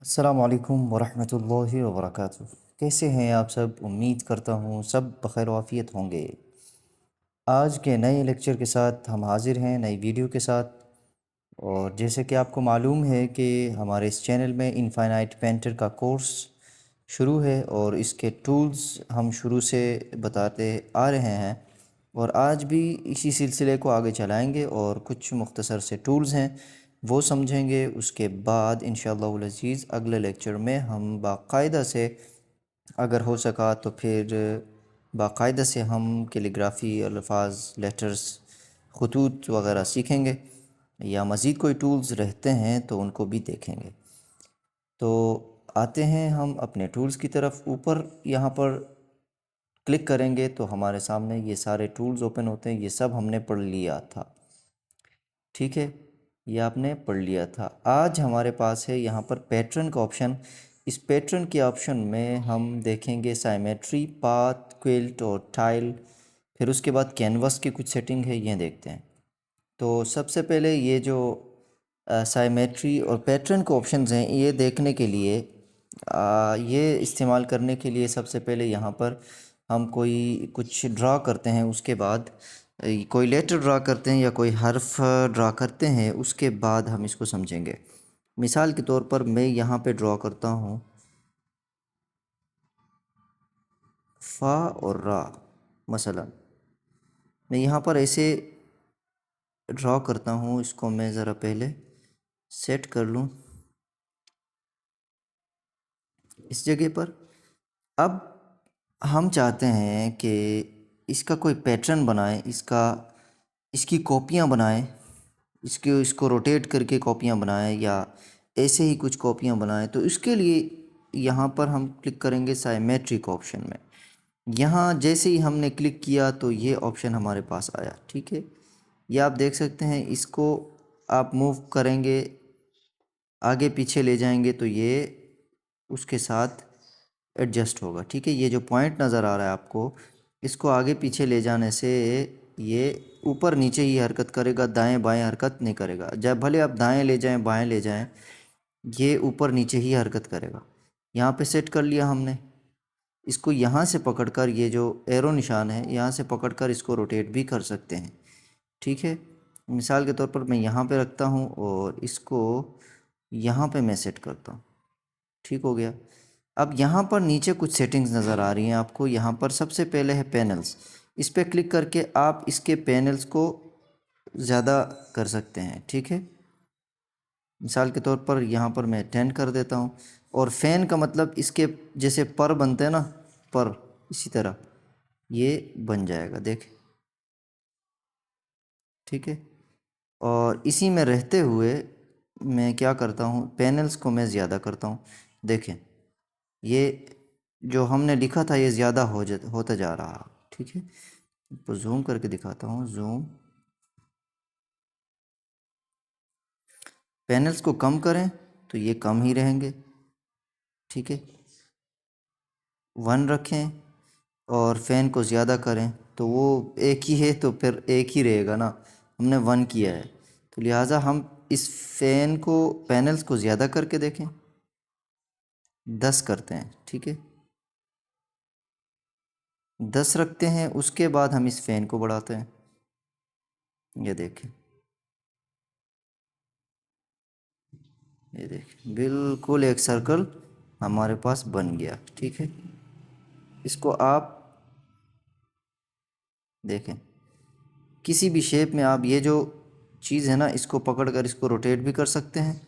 अस्सलाम वालेकुम वरहमतुल्लाहि वबरकातुह। कैसे हैं आप सब? उम्मीद करता हूँ सब बखैर वाफ़ियत होंगे। आज के नए लेक्चर के साथ हम हाज़िर हैं, नई वीडियो के साथ। और जैसे कि आपको मालूम है कि हमारे इस चैनल में इनफाइनाइट पेंटर का कोर्स शुरू है और इसके टूल्स हम शुरू से बताते आ रहे हैं और आज भी इसी सिलसिले को आगे चलाएंगे और कुछ मुख्तसर से टूल्स हैं वो समझेंगे। उसके बाद इंशाअल्लाह अज़ीज़ अगले लेक्चर में हम बाकायदा से, अगर हो सका तो फिर बाकायदा से हम कैलीग्राफी, अल्फाज, लेटर्स, ख़ुतूत वगैरह सीखेंगे या मज़ीद कोई टूल्स रहते हैं तो उनको भी देखेंगे। तो आते हैं हम अपने टूल्स की तरफ। ऊपर यहाँ पर क्लिक करेंगे तो हमारे सामने ये सारे टूल्स ओपन होते हैं। ये सब हमने पढ़ लिया था, ठीक है, ये आपने पढ़ लिया था। आज हमारे पास है यहाँ पर पैटर्न का ऑप्शन। इस पैटर्न के ऑप्शन में हम देखेंगे साइमेट्री, पाथ, क्विल्ट और टाइल। फिर उसके बाद कैनवस की कुछ सेटिंग है, ये देखते हैं। तो सबसे पहले ये जो साइमेट्री और पैटर्न के ऑप्शंस हैं, ये देखने के लिए ये इस्तेमाल करने के लिए सबसे पहले यहाँ पर हम कोई कुछ ड्रा करते हैं। उसके बाद कोई लेटर ड्रा करते हैं या कोई हर्फ ड्रा करते हैं, उसके बाद हम इसको समझेंगे। मिसाल के तौर पर मैं यहाँ पे ड्रा करता हूँ फ़ा और रा। मसलन मैं यहाँ पर ऐसे ड्रा करता हूँ। इसको मैं ज़रा पहले सेट कर लूँ इस जगह पर। अब हम चाहते हैं कि इसका कोई पैटर्न बनाएं, इसकी कॉपियां बनाएं, इसको रोटेट करके कॉपियां बनाएं या ऐसे ही कुछ कॉपियां बनाएं। तो इसके लिए यहाँ पर हम क्लिक करेंगे साइमेट्रिक ऑप्शन में। यहाँ जैसे ही हमने क्लिक किया तो ये ऑप्शन हमारे पास आया, ठीक है। ये आप देख सकते हैं। इसको आप मूव करेंगे, आगे पीछे ले जाएंगे तो ये उसके साथ एडजस्ट होगा, ठीक है। ये जो पॉइंट नज़र आ रहा है आपको, इसको आगे पीछे ले जाने से ये ऊपर नीचे ही हरकत करेगा, दाएं बाएं हरकत नहीं करेगा। जब भले आप दाएं ले जाएं बाएं ले जाएं, ये ऊपर नीचे ही हरकत करेगा। यहाँ पे सेट कर लिया हमने। इसको यहाँ से पकड़कर, ये जो एरो निशान है यहाँ से पकड़कर इसको रोटेट भी कर सकते हैं, ठीक है। मिसाल के तौर पर मैं यहाँ पे रखता हूँ और इसको यहाँ पे मैं सेट करता हूँ, ठीक हो गया। अब यहाँ पर नीचे कुछ सेटिंग्स नज़र आ रही हैं आपको। यहाँ पर सबसे पहले है पैनल्स। इस पर क्लिक करके आप इसके पैनल्स को ज़्यादा कर सकते हैं, ठीक है। मिसाल के तौर पर यहाँ पर मैं 10 कर देता हूँ। और फ़ैन का मतलब इसके जैसे पर बनते हैं ना, पर, इसी तरह ये बन जाएगा, देख, ठीक है। और इसी में रहते हुए मैं क्या करता हूँ, पैनल्स को मैं ज़्यादा करता हूँ। देखें, ये जो हमने लिखा था ये ज़्यादा होता जा रहा, ठीक है। तो जूम करके दिखाता हूँ, जूम। पैनल्स को कम करें तो ये कम ही रहेंगे, ठीक है। 1 रखें और फ़ैन को ज़्यादा करें तो वो एक ही है तो फिर एक ही रहेगा ना। हमने 1 किया है तो लिहाजा हम इस फ़ैन को, पैनल्स को ज़्यादा करके देखें, 10 करते हैं, ठीक है। 10 रखते हैं। उसके बाद हम इस फ़ैन को बढ़ाते हैं। ये देखें, ये देखें, बिल्कुल एक सर्कल हमारे पास बन गया, ठीक है। इसको आप देखें, किसी भी शेप में आप ये जो चीज़ है ना, इसको पकड़कर इसको रोटेट भी कर सकते हैं।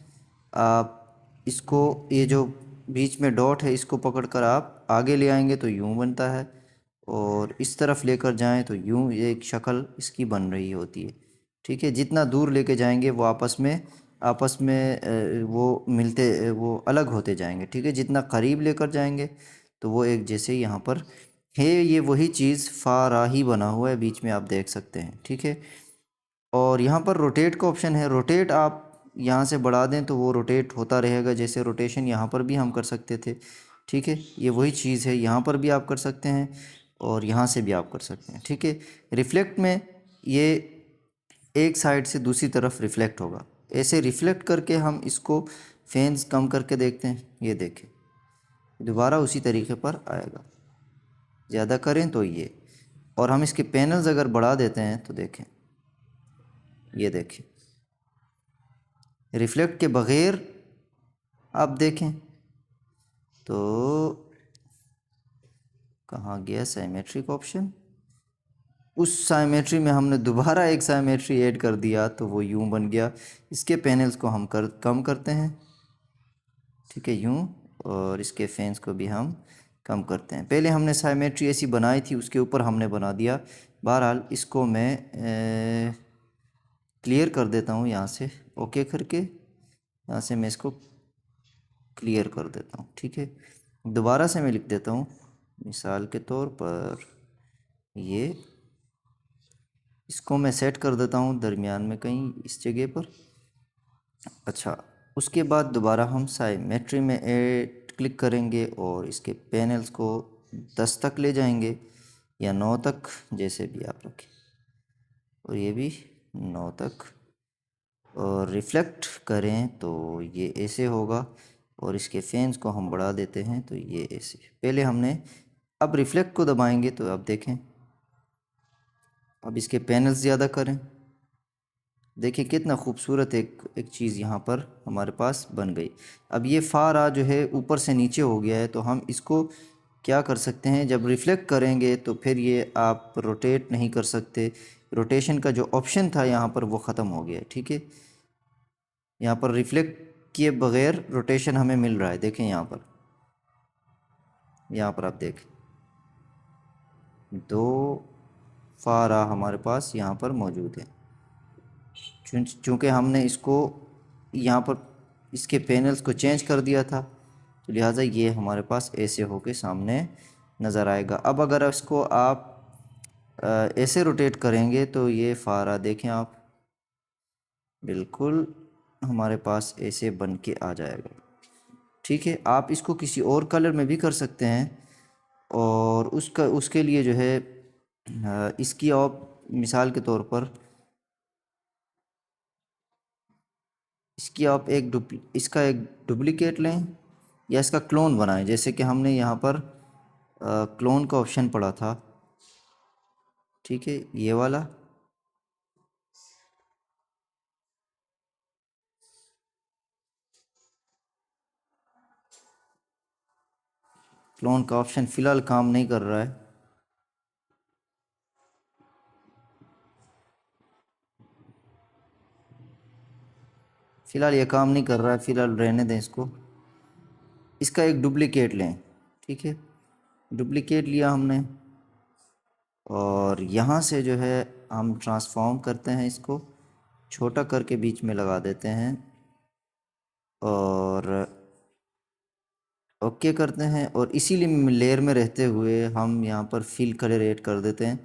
आप इसको, ये जो बीच में डॉट है, इसको पकड़कर आप आगे ले आएंगे तो यूँ बनता है, और इस तरफ लेकर जाएं तो यूँ एक शक्ल इसकी बन रही होती है, ठीक है। जितना दूर लेके जाएंगे वो आपस में वो मिलते, वो अलग होते जाएंगे, ठीक है। जितना करीब लेकर जाएंगे तो वो एक जैसे यहाँ पर है। ये वही चीज़ फ़ा ही बना हुआ है बीच में, आप देख सकते हैं, ठीक है। और यहाँ पर रोटेट का ऑप्शन है। रोटेट आप यहाँ से बढ़ा दें तो वो रोटेट होता रहेगा, जैसे रोटेशन यहाँ पर भी हम कर सकते थे, ठीक है। ये वही चीज़ है, यहाँ पर भी आप कर सकते हैं और यहाँ से भी आप कर सकते हैं, ठीक है। रिफ्लेक्ट में ये एक साइड से दूसरी तरफ रिफ्लेक्ट होगा। ऐसे रिफ्लेक्ट करके हम इसको फैंस कम करके देखते हैं, ये देखें दोबारा उसी तरीके पर आएगा। ज़्यादा करें तो ये, और हम इसके पैनल्स अगर बढ़ा देते हैं तो देखें, ये देखें रिफ्लेक्ट के बग़ैर आप देखें तो कहाँ गया साइमेट्रिक ऑप्शन। उस साइमेट्री में हमने दोबारा एक साइमेट्री ऐड कर दिया तो वो यूं बन गया। इसके पैनल्स को हम कम करते हैं, ठीक है, यूं, और इसके फैंस को भी हम कम करते हैं। पहले हमने साइमेट्री ऐसी बनाई थी, उसके ऊपर हमने बना दिया। बहरहाल इसको मैं क्लियर कर देता हूँ यहाँ से, ओके करके यहाँ से मैं इसको क्लियर कर देता हूँ, ठीक है। दोबारा से मैं लिख देता हूँ, मिसाल के तौर पर ये, इसको मैं सेट कर देता हूँ दरमियान में कहीं इस जगह पर। अच्छा, उसके बाद दोबारा हम साइमेट्री में ऐड क्लिक करेंगे और इसके पैनल्स को 10 तक ले जाएंगे या 9 तक, जैसे भी आप रखें, और ये भी 9 तक, और रिफ्लेक्ट करें तो ये ऐसे होगा, और इसके फैंस को हम बढ़ा देते हैं तो ये ऐसे। पहले हमने, अब रिफ्लेक्ट को दबाएंगे तो आप देखें, अब इसके पैनल्स ज़्यादा करें, देखिए कितना खूबसूरत एक चीज़ यहाँ पर हमारे पास बन गई। अब ये फारा जो है ऊपर से नीचे हो गया है, तो हम इसको क्या कर सकते हैं, जब रिफ्लेक्ट करेंगे तो फिर ये आप रोटेट नहीं कर सकते। रोटेशन का जो ऑप्शन था यहाँ पर वो ख़त्म हो गया है, ठीक है। यहाँ पर रिफ्लेक्ट किए बगैर रोटेशन हमें मिल रहा है, देखें यहाँ पर आप देखें दो फारा हमारे पास यहाँ पर मौजूद है। चूँकि हमने इसको यहाँ पर इसके पैनल्स को चेंज कर दिया था, तो लिहाजा ये हमारे पास ऐसे होके सामने नज़र आएगा। अब अगर इसको आप ऐसे रोटेट करेंगे तो ये फारा देखें आप, बिल्कुल हमारे पास ऐसे बन के आ जाएगा, ठीक है। आप इसको किसी और कलर में भी कर सकते हैं, और उसके लिए जो है इसकी आप मिसाल के तौर पर इसका एक डुप्लीकेट लें या इसका क्लोन बनाएं, जैसे कि हमने यहाँ पर क्लोन का ऑप्शन पड़ा था, ठीक है, ये वाला। क्लोन का ऑप्शन फ़िलहाल काम नहीं कर रहा है, फ़िलहाल ये काम नहीं कर रहा है, फ़िलहाल रहने दें इसको। इसका एक डुप्लीकेट लें, ठीक है, डुप्लीकेट लिया हमने, और यहाँ से जो है हम ट्रांसफॉर्म करते हैं, इसको छोटा करके बीच में लगा देते हैं और ओके करते हैं। और इसीलिए लेयर में रहते हुए हम यहाँ पर फिल कलर ऐड कर देते हैं।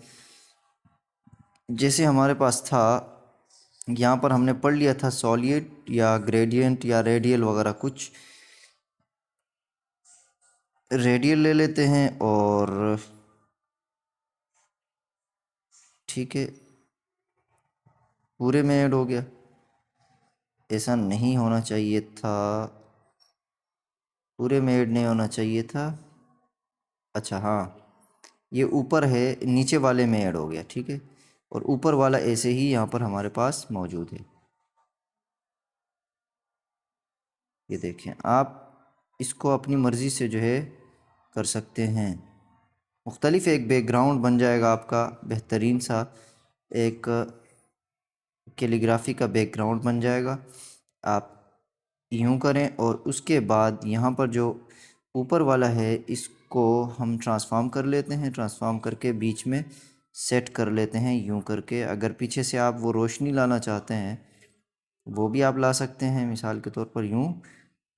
जैसे हमारे पास था, यहाँ पर हमने पढ़ लिया था सॉलिड या ग्रेडियंट या रेडियल वगैरह कुछ। रेडियल ले लेते हैं और ठीक है, पूरे में ऐड हो गया, ऐसा नहीं होना चाहिए था, पूरे में ऐड नहीं होना चाहिए था। अच्छा हाँ, ये ऊपर है, नीचे वाले में ऐड हो गया, ठीक है, और ऊपर वाला ऐसे ही यहाँ पर हमारे पास मौजूद है। ये देखें आप, इसको अपनी मर्ज़ी से जो है कर सकते हैं। मुख्तलिफ एक बैकग्राउंड बन जाएगा आपका, बेहतरीन सा एक कैलीग्राफी का बैकग्राउंड बन जाएगा। आप यूँ करें और उसके बाद यहाँ पर जो ऊपर वाला है इसको हम ट्रांसफॉर्म कर लेते हैं, ट्रांसफॉर्म करके बीच में सेट कर लेते हैं यूँ करके। अगर पीछे से आप वो रोशनी लाना चाहते हैं वो भी आप ला सकते हैं, मिसाल के तौर पर यूँ,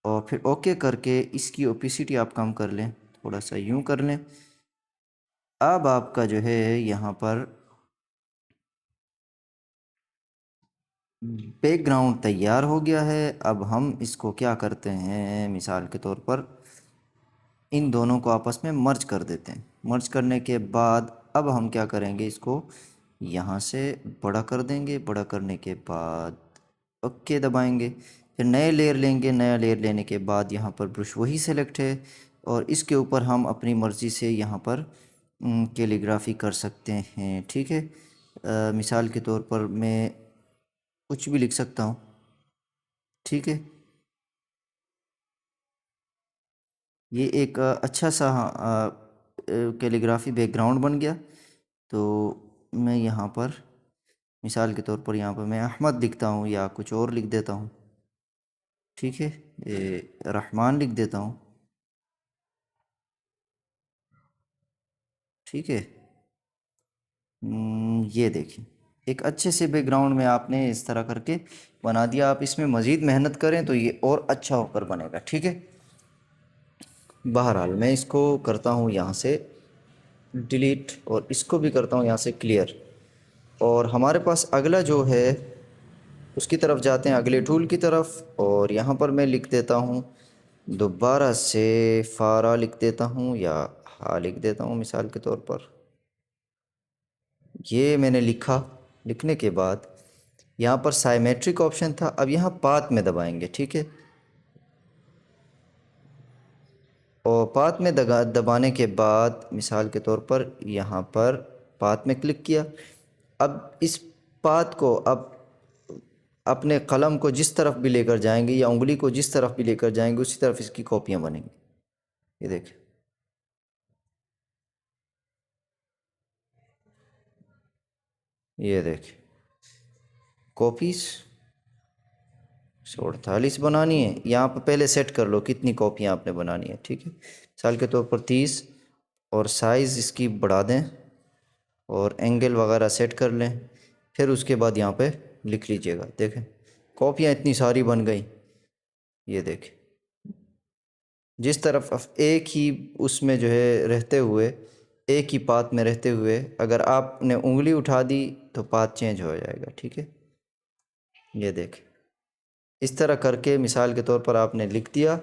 और फिर ओके करके इसकी ओपेसिटी आप कम कर लें, थोड़ा सा यूँ कर लें। अब आपका जो है यहाँ पर बैकग्राउंड तैयार हो गया है। अब हम इसको क्या करते हैं, मिसाल के तौर पर इन दोनों को आपस में मर्ज कर देते हैं। मर्ज करने के बाद अब हम क्या करेंगे, इसको यहाँ से बड़ा कर देंगे, बड़ा करने के बाद ओके दबाएंगे। फिर नए लेयर लेंगे। नया लेयर लेने के बाद यहाँ पर ब्रश वही सेलेक्ट है और इसके ऊपर हम अपनी मर्ज़ी से यहाँ पर कैलीग्राफी कर सकते हैं। ठीक है, मिसाल के तौर पर मैं कुछ भी लिख सकता हूँ। ठीक है, ये एक अच्छा सा कैलीग्राफी बैकग्राउंड बन गया। तो मैं यहाँ पर मिसाल के तौर पर यहाँ पर मैं अहमद लिखता हूँ या कुछ और लिख देता हूँ। ठीक है, ये रहमान लिख देता हूँ। ठीक है, ये देखिए एक अच्छे से बैकग्राउंड में आपने इस तरह करके बना दिया। आप इसमें मज़ीद मेहनत करें तो ये और अच्छा होकर बनेगा। ठीक है, बहरहाल मैं इसको करता हूँ यहाँ से डिलीट और इसको भी करता हूँ यहाँ से क्लियर। और हमारे पास अगला जो है उसकी तरफ जाते हैं, अगले टूल की तरफ। और यहाँ पर मैं लिख देता हूँ दोबारा से फारा लिख देता हूँ या हा लिख देता हूँ मिसाल के तौर पर। ये मैंने लिखा। लिखने के बाद यहाँ पर साइमेट्रिक ऑप्शन था, अब यहाँ पाथ में दबाएंगे। ठीक है, और पाथ में दबाने के बाद मिसाल के तौर पर यहाँ पर पाथ में क्लिक किया। अब इस पाथ को अब अपने कलम को जिस तरफ भी लेकर जाएंगे या उंगली को जिस तरफ भी लेकर जाएंगे उसी तरफ इसकी कॉपियाँ बनेंगी। ये देखें, ये देखें कॉपीज़ 148 बनानी है। यहाँ पर पहले सेट कर लो कितनी कॉपियाँ आपने बनानी है। ठीक है, मिसाल के तौर पर 30 और साइज़ इसकी बढ़ा दें और एंगल वगैरह सेट कर लें। फिर उसके बाद यहाँ पे लिख लीजिएगा। देखें कॉपियाँ इतनी सारी बन गई। ये देखें जिस तरफ एक ही उसमें जो है रहते हुए, एक ही पाथ में रहते हुए अगर आपने उंगली उठा दी तो पाथ चेंज हो जाएगा। ठीक है, ये देखें इस तरह करके मिसाल के तौर पर आपने लिख दिया।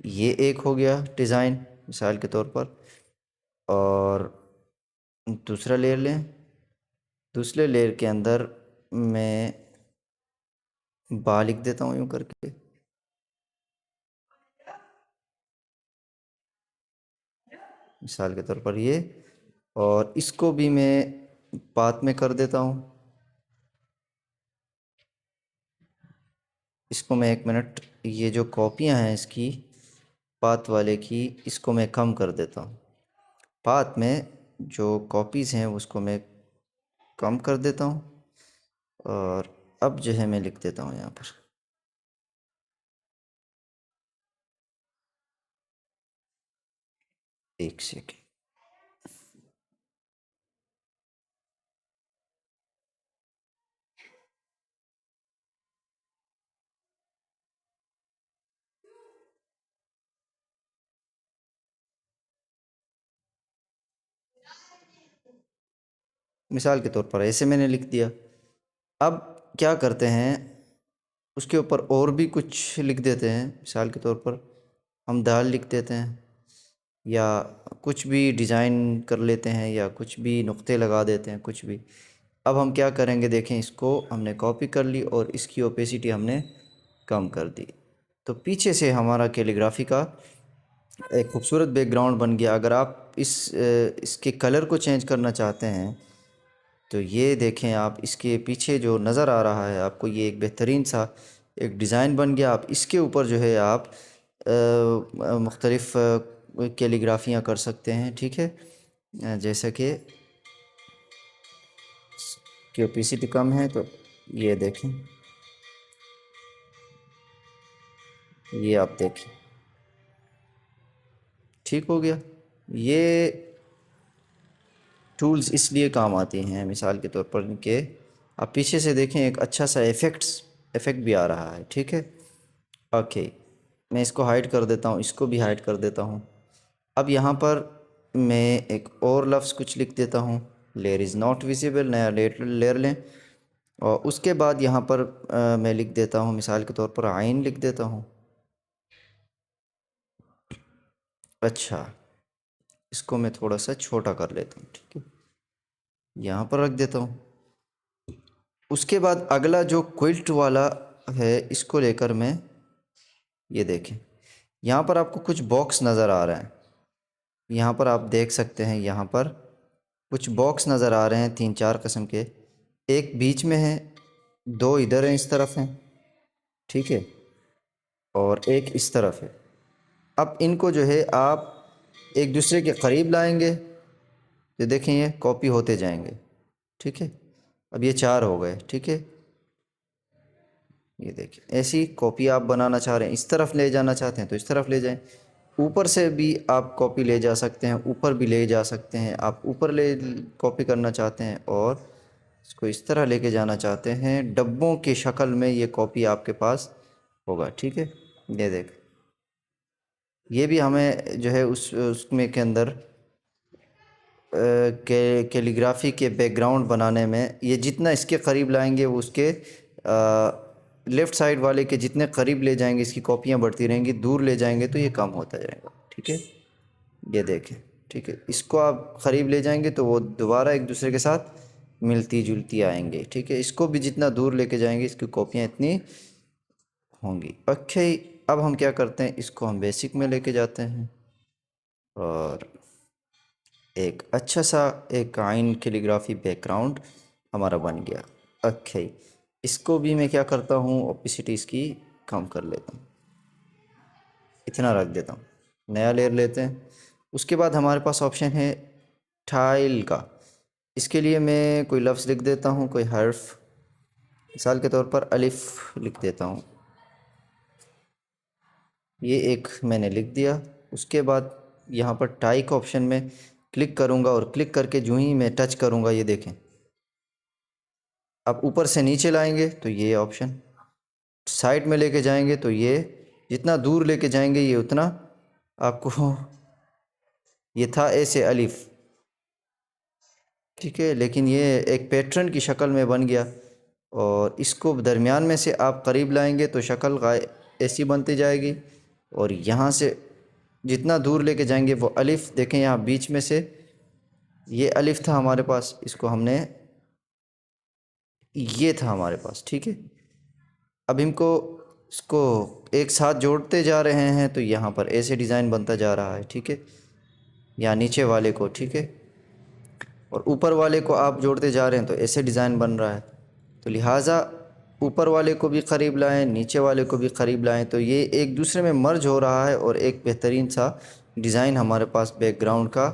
ये एक हो गया डिज़ाइन मिसाल के तौर पर। और दूसरा लेयर लें। दूसरे लेयर के अंदर मैं बा लिख देता हूँ यूँ करके। मिसाल के तौर पर ये, और इसको भी मैं पाथ में कर देता हूँ। इसको मैं 1 मिनट, ये जो कॉपियाँ हैं इसकी पाथ वाले की, इसको मैं कम कर देता हूँ। पाथ में जो कॉपीज़ हैं उसको मैं कम कर देता हूँ। और अब जो है मैं लिख देता हूँ यहाँ पर एक सेकेंड। मिसाल के तौर पर ऐसे मैंने लिख दिया। अब क्या करते हैं, उसके ऊपर और भी कुछ लिख देते हैं। मिसाल के तौर पर हम दाल लिख देते हैं या कुछ भी डिज़ाइन कर लेते हैं या कुछ भी नुक्ते लगा देते हैं, कुछ भी। अब हम क्या करेंगे, देखें इसको हमने कॉपी कर ली और इसकी ओपेसिटी हमने कम कर दी। तो पीछे से हमारा कैलीग्राफी का एक खूबसूरत बैकग्राउंड बन गया। अगर आप इसके कलर को चेंज करना चाहते हैं तो ये देखें आप, इसके पीछे जो नज़र आ रहा है आपको, ये एक बेहतरीन सा एक डिज़ाइन बन गया। आप इसके ऊपर जो है आप मुख्तलिफ़ कैलीग्राफियाँ कर सकते हैं। ठीक है, जैसा कि ओपेसिटी कम है तो ये देखें, ये आप देखें ठीक हो गया। ये टूल्स इसलिए काम आती हैं मिसाल के तौर पर कि आप पीछे से देखें एक अच्छा सा इफ़ेक्ट भी आ रहा है। ठीक है, ओके मैं इसको हाइड कर देता हूँ, इसको भी हाइड कर देता हूँ। अब यहाँ पर मैं एक और लफ्ज़ कुछ लिख देता हूँ, लेयर इज़ नॉट विजिबल। नया लेयर लें और उसके बाद यहाँ पर मैं लिख देता हूँ मिसाल के तौर पर आइन लिख देता हूँ। अच्छा, इसको मैं थोड़ा सा छोटा कर लेता हूँ। ठीक है, यहाँ पर रख देता हूँ। उसके बाद अगला जो क्विल्ट वाला है इसको लेकर मैं, ये देखें यहाँ पर आपको कुछ बॉक्स नज़र आ रहे हैं। यहाँ पर आप देख सकते हैं, यहाँ पर कुछ बॉक्स नज़र आ रहे हैं 3-4 किस्म के। एक बीच में है, 2 इधर हैं इस तरफ हैं, ठीक है, और एक इस तरफ है। अब इनको जो है आप एक दूसरे के करीब लाएंगे तो देखें ये कॉपी होते जाएंगे, ठीक है। अब ये 4 हो गए, ठीक है। ये देखिए ऐसी कॉपी आप बनाना चाह रहे हैं, इस तरफ ले जाना चाहते हैं तो इस तरफ ले जाएं। ऊपर से भी आप कॉपी ले जा सकते हैं, ऊपर भी ले जा सकते हैं। आप ऊपर ले कॉपी करना चाहते हैं और इसको इस तरह लेके जाना चाहते हैं, डब्बों की शक्ल में ये कॉपी आपके पास होगा, ठीक है। ये देख, ये भी हमें जो है उसमें के अंदर कैलीग्राफी के बैकग्राउंड बनाने में, ये जितना इसके करीब लाएंगे वो उसके लेफ़्ट साइड वाले के जितने करीब ले जाएंगे इसकी कॉपियाँ बढ़ती रहेंगी, दूर ले जाएंगे तो ये कम होता जाएगा, ठीक है। ये देखें, ठीक है, इसको आप करीब ले जाएंगे तो वो दोबारा एक दूसरे के साथ मिलती जुलती आएंगे, ठीक है। इसको भी जितना दूर लेके जाएंगे इसकी कॉपियाँ इतनी होंगी। ओके, अब हम क्या करते हैं, इसको हम बेसिक में लेके जाते हैं और एक अच्छा सा एक आइन कैलीग्राफी बैकग्राउंड हमारा बन गया। ओके, इसको भी मैं क्या करता हूँ, ओपेसिटी इसकी कम कर लेता हूँ, इतना रख देता हूँ, नया लेयर लेते हैं। उसके बाद हमारे पास ऑप्शन है टाइल का। इसके लिए मैं कोई लफ्ज़ लिख देता हूँ, कोई हर्फ, मिसाल के तौर पर अलिफ लिख देता हूँ, ये एक मैंने लिख दिया। उसके बाद यहाँ पर टाई का ऑप्शन में क्लिक करूँगा और क्लिक करके जो ही मैं टच करूँगा, ये देखें, आप ऊपर से नीचे लाएंगे तो ये ऑप्शन, साइड में लेके जाएंगे तो ये, जितना दूर लेके जाएंगे ये उतना आपको, ये था ऐसे अलिफ, ठीक है, लेकिन ये एक पैटर्न की शक्ल में बन गया। और इसको दरमियान में से आप करीब लाएंगे तो शक्ल ऐसी बनती जाएगी, और यहाँ से जितना दूर लेके जाएंगे वो अलिफ, देखें यहाँ बीच में से ये अलिफ था हमारे पास, इसको हमने, ये था हमारे पास, ठीक है। अब इनको इसको एक साथ जोड़ते जा रहे हैं तो यहाँ पर ऐसे डिज़ाइन बनता जा रहा है, ठीक है, या नीचे वाले को, ठीक है, और ऊपर वाले को आप जोड़ते जा रहे हैं तो ऐसे डिज़ाइन बन रहा है। तो लिहाजा ऊपर वाले को भी करीब लाएं, नीचे वाले को भी करीब लाएं, तो ये एक दूसरे में मर्ज हो रहा है और एक बेहतरीन सा डिज़ाइन हमारे पास बैकग्राउंड का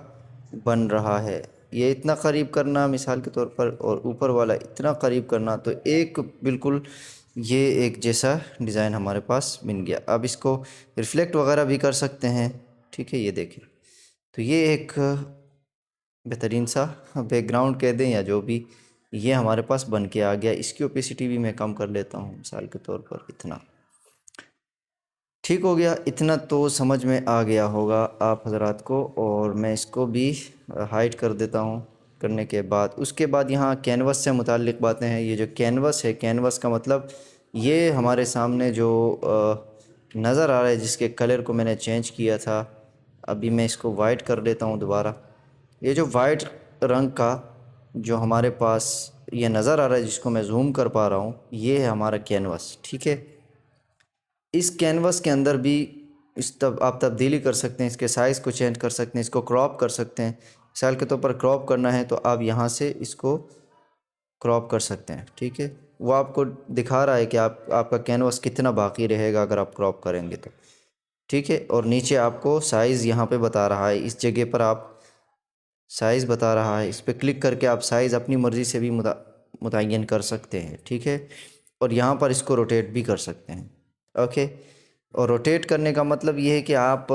बन रहा है। ये इतना करीब करना मिसाल के तौर पर, और ऊपर वाला इतना करीब करना, तो एक बिल्कुल ये एक जैसा डिज़ाइन हमारे पास बन गया। अब इसको रिफ्लेक्ट वगैरह भी कर सकते हैं, ठीक है। ये देखें, तो ये एक बेहतरीन सा बैकग्राउंड कह दें या जो भी, ये हमारे पास बन के आ गया। इसकी ओपेसिटी भी मैं कम कर लेता हूँ, मिसाल के तौर पर इतना, ठीक हो गया। इतना तो समझ में आ गया होगा आप हजरात को, और मैं इसको भी हाइड कर देता हूँ। करने के बाद उसके बाद यहाँ कैनवस से मुताल्लिक़ बातें हैं। ये जो कैनवस है, कैनवस का मतलब ये हमारे सामने जो नज़र आ रहा है, जिसके कलर को मैंने चेंज किया था, अभी मैं इसको वाइट कर देता हूँ दोबारा। ये जो वाइट रंग का जो हमारे पास ये नज़र आ रहा है, जिसको मैं जूम कर पा रहा हूँ, ये है हमारा कैनवस, ठीक है। इस कैनवस के अंदर भी आप तब्दीली कर सकते हैं, इसके साइज़ को चेंज कर सकते हैं, इसको क्रॉप कर सकते हैं। मिसाल के तौर पर क्रॉप करना है तो आप यहाँ से इसको क्रॉप कर सकते हैं, ठीक है। वो आपको दिखा रहा है कि आपका कैनवस कितना बाकी रहेगा अगर आप क्रॉप करेंगे तो, ठीक है। और नीचे आपको साइज़ यहाँ पे बता रहा है, इस जगह पर आप साइज़ बता रहा है, इस पर क्लिक करके आप साइज़ अपनी मर्ज़ी से भी मुतय्यन कर सकते हैं, ठीक है। और यहाँ पर इसको रोटेट भी कर सकते हैं, ओके। और रोटेट करने का मतलब ये है कि आप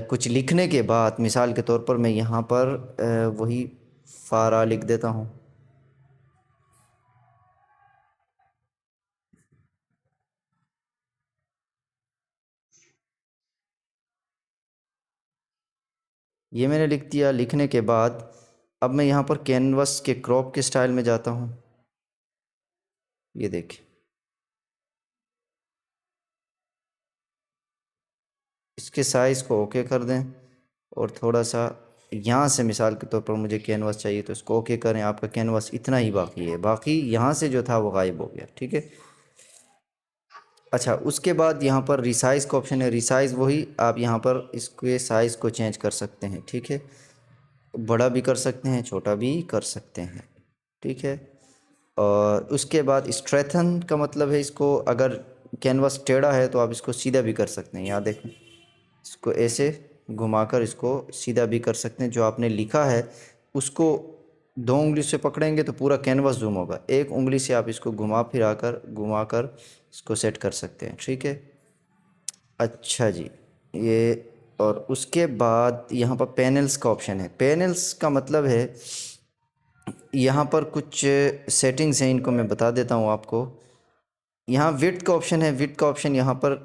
कुछ लिखने के बाद, मिसाल के तौर पर मैं यहाँ पर वही फारा लिख देता हूँ, ये मैंने लिख दिया। लिखने के बाद अब मैं यहाँ पर कैनवस के क्रॉप के स्टाइल में जाता हूँ, ये देखिए, इसके साइज़ को ओके कर दें, और थोड़ा सा यहाँ से मिसाल के तौर पर मुझे कैनवस चाहिए तो इसको ओके करें। आपका कैनवस इतना ही बाकी है, बाकी यहाँ से जो था वो गायब हो गया, ठीक है। अच्छा, उसके बाद यहाँ पर रिसाइज़ का ऑप्शन है। रिसाइज़ वही आप यहाँ पर इसके साइज़ को चेंज कर सकते हैं, ठीक है। बड़ा भी कर सकते हैं, छोटा भी कर सकते हैं, ठीक है। और उसके बाद स्ट्रेथन का मतलब है, इसको अगर कैनवास टेढ़ा है तो आप इसको सीधा भी कर सकते हैं। यहाँ देखें, इसको ऐसे घुमाकर इसको सीधा भी कर सकते हैं। जो आपने लिखा है उसको 2 उंगली से पकड़ेंगे तो पूरा कैनवास जूम होगा। 1 उंगली से आप इसको घुमा कर इसको सेट कर सकते हैं, ठीक है। अच्छा जी, ये और उसके बाद यहाँ पर पैनल्स का ऑप्शन है। पैनल्स का मतलब है यहाँ पर कुछ सेटिंग्स हैं, इनको मैं बता देता हूँ आपको। यहाँ विड्थ का ऑप्शन है। विड्थ का ऑप्शन यहाँ पर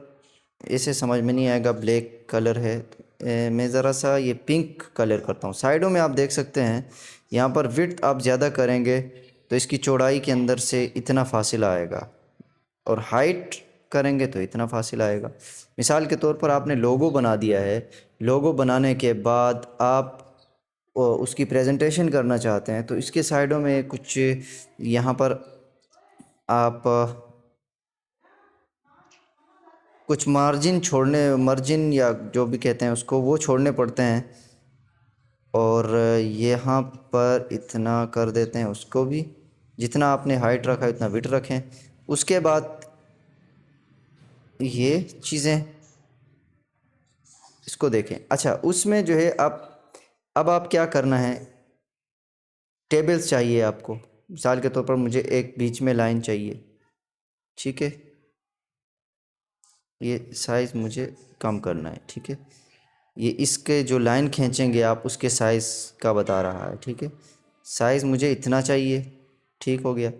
ऐसे समझ में नहीं आएगा, ब्लैक कलर है। मैं ज़रा सा ये पिंक कलर करता हूँ। साइडों में आप देख सकते हैं, यहाँ पर विड्थ आप ज़्यादा करेंगे तो इसकी चौड़ाई के अंदर से इतना फासिला आएगा, और हाइट करेंगे तो इतना फासिला आएगा। मिसाल के तौर पर आपने लोगो बना दिया है। लोगो बनाने के बाद आप उसकी प्रेजेंटेशन करना चाहते हैं तो इसके साइडों में कुछ यहाँ पर आप कुछ मार्जिन या जो भी कहते हैं उसको, वो छोड़ने पड़ते हैं। और यहाँ पर इतना कर देते हैं, उसको भी जितना आपने हाइट रखा है उतना विड्थ रखें। उसके बाद ये चीज़ें, इसको देखें। अच्छा, उसमें जो है आप, अब आप क्या करना है, टेबल्स चाहिए आपको। मिसाल के तौर पर मुझे एक बीच में लाइन चाहिए, ठीक है। ये साइज़ मुझे कम करना है, ठीक है। ये इसके जो लाइन खींचेंगे आप उसके साइज़ का बता रहा है, ठीक है। साइज़ मुझे इतना चाहिए, ठीक हो गया।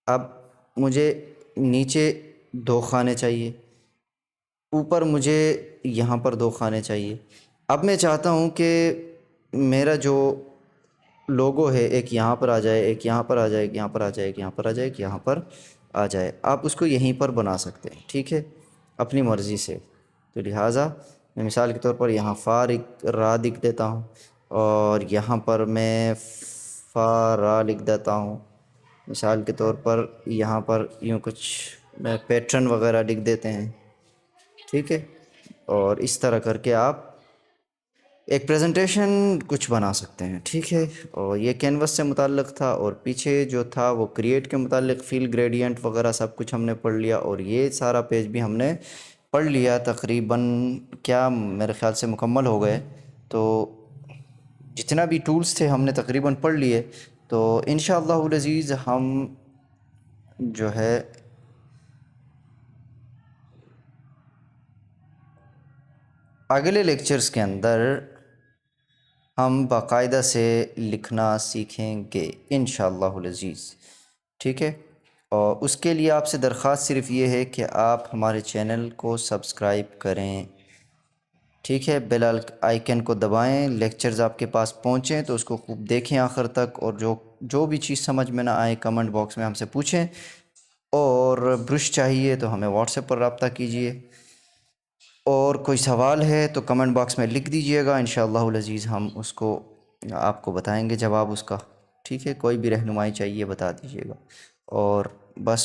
अब मुझे नीचे 2 खाने चाहिए, ऊपर मुझे यहाँ पर 2 खाने चाहिए। अब मैं चाहता हूँ कि मेरा जो लोगो है एक यहाँ पर आ जाए, एक यहाँ पर आ जाए, एक यहाँ पर आ जाए, एक यहाँ पर आ जाए, एक यहाँ पर आ जाए। आप उसको यहीं पर बना सकते हैं, ठीक है, अपनी मर्ज़ी से। तो लिहाजा मैं मिसाल के तौर पर यहाँ फ़ा लिख देता हूँ, और यहाँ पर मैं फ़ा लिख देता हूँ। मिसाल के तौर पर यहाँ पर यूँ कुछ पैटर्न वगैरह लिख देते हैं, ठीक है। और इस तरह करके आप एक प्रेजेंटेशन कुछ बना सकते हैं, ठीक है। और ये कैनवस से मुताल्लिक़ था, और पीछे जो था वो क्रिएट के मुताल्लिक़ फिल ग्रेडियंट वगैरह सब कुछ हमने पढ़ लिया। और ये सारा पेज भी हमने पढ़ लिया तकरीबन, क्या मेरे ख़्याल से मुकम्मल हो गए। तो जितना भी टूल्स थे हमने तकरीबन पढ़ लिए। तो इंशाअल्लाहुल अज़ीज़ हम जो है अगले लेक्चर्स के अंदर हम बाकायदा से लिखना सीखेंगे इंशाअल्लाहुल अज़ीज़, ठीक है। और उसके लिए आपसे दरख्वास्त सिर्फ़ ये है कि आप हमारे चैनल को सब्सक्राइब करें, ठीक है। बेल आइकन को दबाएं, लेक्चर्स आपके पास पहुँचें तो उसको खूब देखें आखिर तक। और जो भी चीज़ समझ में ना आए कमेंट बॉक्स में हमसे पूछें। और ब्रश चाहिए तो हमें व्हाट्सएप पर रब्ता कीजिए। और कोई सवाल है तो कमेंट बॉक्स में लिख दीजिएगा, इंशाअल्लाहुल अज़ीज़ हम उसको आपको बताएंगे जवाब उसका, ठीक है। कोई भी रहनुमाई चाहिए बता दीजिएगा। और बस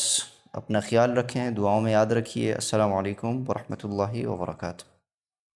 अपना ख़्याल रखें, दुआओं में याद रखिए। अस्सलामु अलैकुम वरहमतुल्लाहि वबरकातुहू।